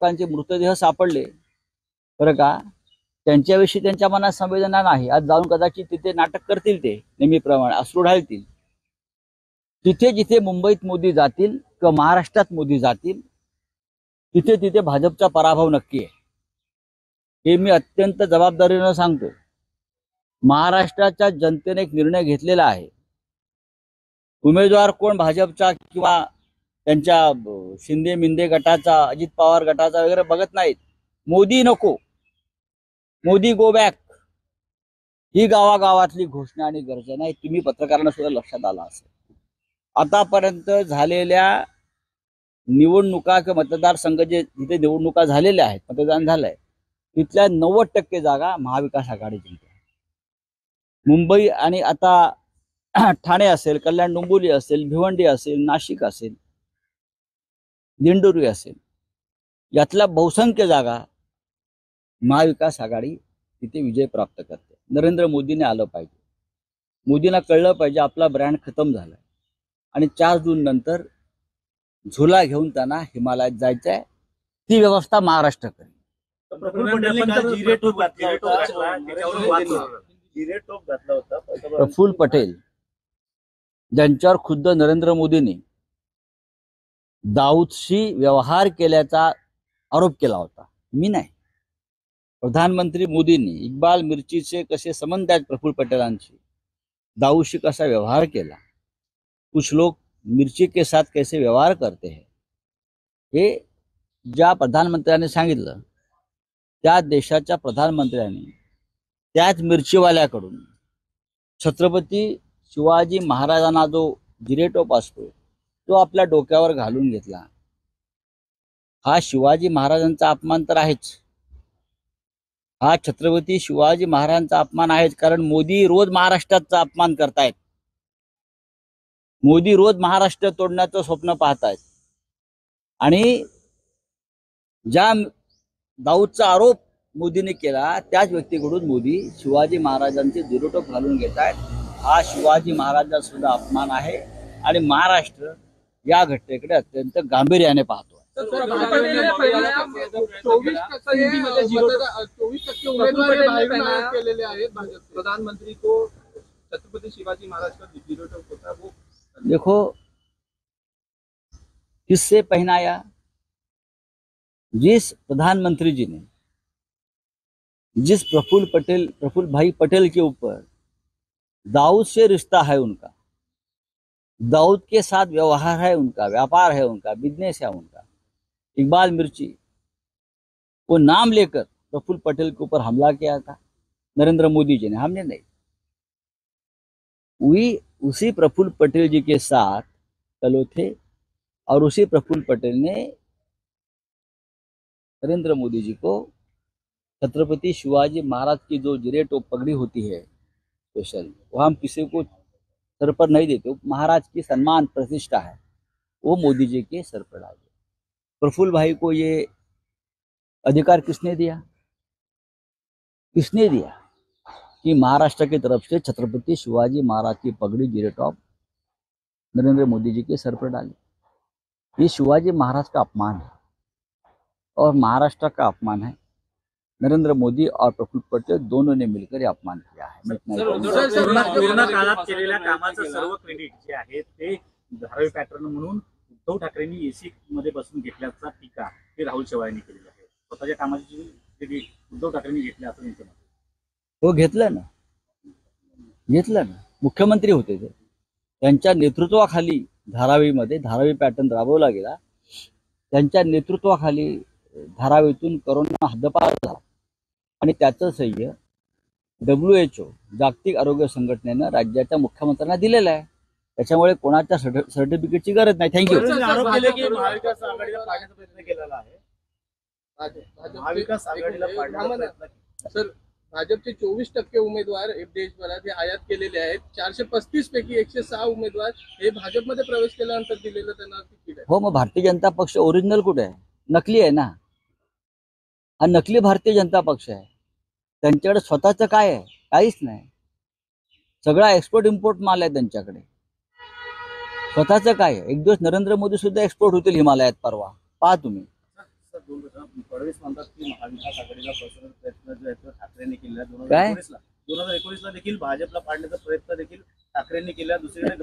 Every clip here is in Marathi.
लोकांचे मृतदेह सापडले बरं का, त्यांच्याविषयी त्यांच्या मनात संवेदना नाही. आज जाऊन कदाचित तिथे नाटक करतील, ते नेहमीप्रमाणे अश्रू ढाळतील. तिथे जिथे मुंबईत मोदी जातील किंवा महाराष्ट्रात मोदी जातील तिथे तिथे भाजपचा पराभव नक्की आहे. हे मी अत्यंत जबाबदारीने सांगतो. महाराष्ट्राच्या जनतेने एक निर्णय घेतलेला आहे. उमेदवार कोण भाजपचा किंवा त्यांच्या शिंदे मिंदे गटाचा, अजित पवार गटाचा वगैरे बघत नाहीत. मोदी नको, मोदी गो बॅक, ही गावागावातली घोषणा आणि गर्जना आहे. तुम्ही पत्रकारांना सुद्धा लक्षात आला असेल. आतापर्यंत झालेल्या निवडणुका किंवा मतदारसंघ जे जिथे निवडणुका झालेल्या आहेत, मतदान झालंय, तिथल्या 90% जागा महाविकास आघाडी जिंकते. मुंबई आणि आता ठाणे असेल, कल्याण डोंबिवली असेल, भिवंडी असेल, नाशिक असेल, दिंडोरी असेल, यातल्या बहुसंख्य जागा महाविकास आघाडी तिथे विजय प्राप्त करते. नरेंद्र मोदीने आलं पाहिजे. मोदींना कळलं पाहिजे आपला ब्रँड खतम झालाय आणि 4 जून नंतर झोला घेऊन त्यांना हिमालयात जायचंय. ती व्यवस्था महाराष्ट्र करेल. प्रफुल्ल पटेल ज्यांच्यावर खुद्द नरेंद्र मोदींनी दाऊदशी व्यवहार केल्याचा आरोप केला होता, मी नाही, प्रधानमंत्री मोदींनी इक्बाल मिर्चीचे कसे संबंध आहेत प्रफुल्ल पटेलांशी, दाऊदशी कसा व्यवहार केला, कुछ लोग मिर्ची के साथ कैसे व्यवहार करते हैं, हे ज्या प्रधानमंत्र्यांनी सांगितलं, त्या देशाच्या प्रधानमंत्र्यांनी त्याच मिरचीवाल्याकडून छत्रपती शिवाजी महाराजांना जो जिरेटोप असतो तो आपल्या डोक्यावर घालून घेतला. हा शिवाजी महाराजांचा अपमान तर आहेच, हा छत्रपती शिवाजी महाराजांचा अपमान आहेच. कारण मोदी रोज महाराष्ट्राचा अपमान करतायत. मोदी रोज महाराष्ट्र तोडण्याचं स्वप्न पाहतायत. आणि ज्या दाऊदचा आरोप मोदीने केला त्याच व्यक्तीकडून मोदी शिवाजी महाराजांचे जिरोटोप घालून घेत आहेत. हा शिवाजी महाराजांचा सुद्धा अपमान आहे आणि महाराष्ट्र या घटनेकडे अत्यंत गांभीर्याने पाहतो. 24% उमेदवार केलेले आहेत भाजप. प्रधानमंत्री को छत्रपति शिवाजी महाराज का जिरोटोप होता है वो देखो किससे पहनाया, जिस प्रधानमंत्री जी ने जिस प्रफुल्ल भाई पटेल के ऊपर दाऊद से रिश्ता है उनका, दाऊद के साथ व्यवहार है उनका, व्यापार है उनका, बिजनेस है उनका, इकबाल मिर्ची, वो नाम लेकर प्रफुल्ल पटेल के ऊपर हमला किया था नरेंद्र मोदी जी ने, हमने नहीं। उसी प्रफुल्ल पटेल जी के साथ चलो थे और उसी प्रफुल्ल पटेल ने नरेंद्र मोदी जी को छत्रपति शिवाजी महाराज की जो जिरेटोप पगड़ी होती है स्पेशल, वो हम किसी को सर पर नहीं देते, महाराज की सम्मान प्रतिष्ठा है, वो मोदी जी के सर पर डाल। प्रफुल्ल भाई को ये अधिकार किसने दिया? किसने दिया कि महाराष्ट्र की तरफ से छत्रपति शिवाजी महाराज की पगड़ी जिरेटॉप नरेंद्र मोदी जी के सर पर डाली? ये शिवाजी महाराज का अपमान है और महाराष्ट्र का अपमान है। नरेंद्र मोदी और प्रफुल्ल पटेल दोनों ने मिलकर अपमान किया है। कोरोना काळात केलेल्या कामाचं सर्व क्रेडिट जे आहे ते धारावी पॅटर्न म्हणून उद्धव ठाकरेंनी एसी मध्ये बसून घेतल्याचा टीका हे राहुल शेवाळेंनी केलेली आहे। स्वतःच्या कामाची क्रेडिट उद्धव ठाकरेंनी घेतले असं त्यांचं मत। हो घेतलं ना, मुख्यमंत्री होते ते, त्यांच्या नेतृत्वाखाली धारावीमध्ये धारावी पॅटर्न राबवला गेला। त्यांच्या नेतृत्वाखाली धारावीतून कोरोना हद्दपार झाला आणि त्याचं श्रेय WHO जागतिक आरोग्य संघटनेनं राज्याच्या मुख्यमंत्र्यांना दिलेलं आहे। त्याच्यामुळे कोणाच्या सर्टिफिकेटची गरज नाही। थँक्यू। महाविकास आघाडीला पाडण्याचा प्रयत्न केलेला आहे। महाविकास आघाडीला पाडण्याचा प्रयत्न सर, भाजपचे 24% उमेदवार देशभरात हे आयात केलेले आहेत। 435 पैकी 106 उमेदवार हे भाजपमध्ये प्रवेश केल्यानंतर दिलेलं त्यांना तिकीट आहे। हो, मग भारतीय जनता पक्ष ओरिजिनल कुठे आहे? नकली आहे ना, हा नकली भारतीय जनता पक्ष आहे। त्यांच्याकडे स्वतःचं काय आहे? काहीच नाही, सगळा एक्सपोर्ट इम्पोर्ट माल आहे त्यांच्याकडे। स्वतःचं काय आहे? एक दिवस नरेंद्र मोदी सुद्धा एक्सपोर्ट होतील हिमालयात परवा, पहा तुम्ही। फडणवीस म्हणतात की महाविकास आघाडीला फसवण्याचा प्रयत्न जो आहे तो ठाकरेंनी केला काय? 2019ला देखील भाजपला पाडण्याचा प्रयत्न देखील ठाकरेंनी केला. दुसरीकडे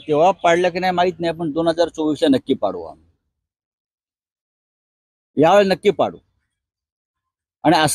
तेव्हा पाडलं की नाही माहित नाही, पण 2024 नक्की पाडू आम्ही. यावेळी नक्की पाडू. आणि असं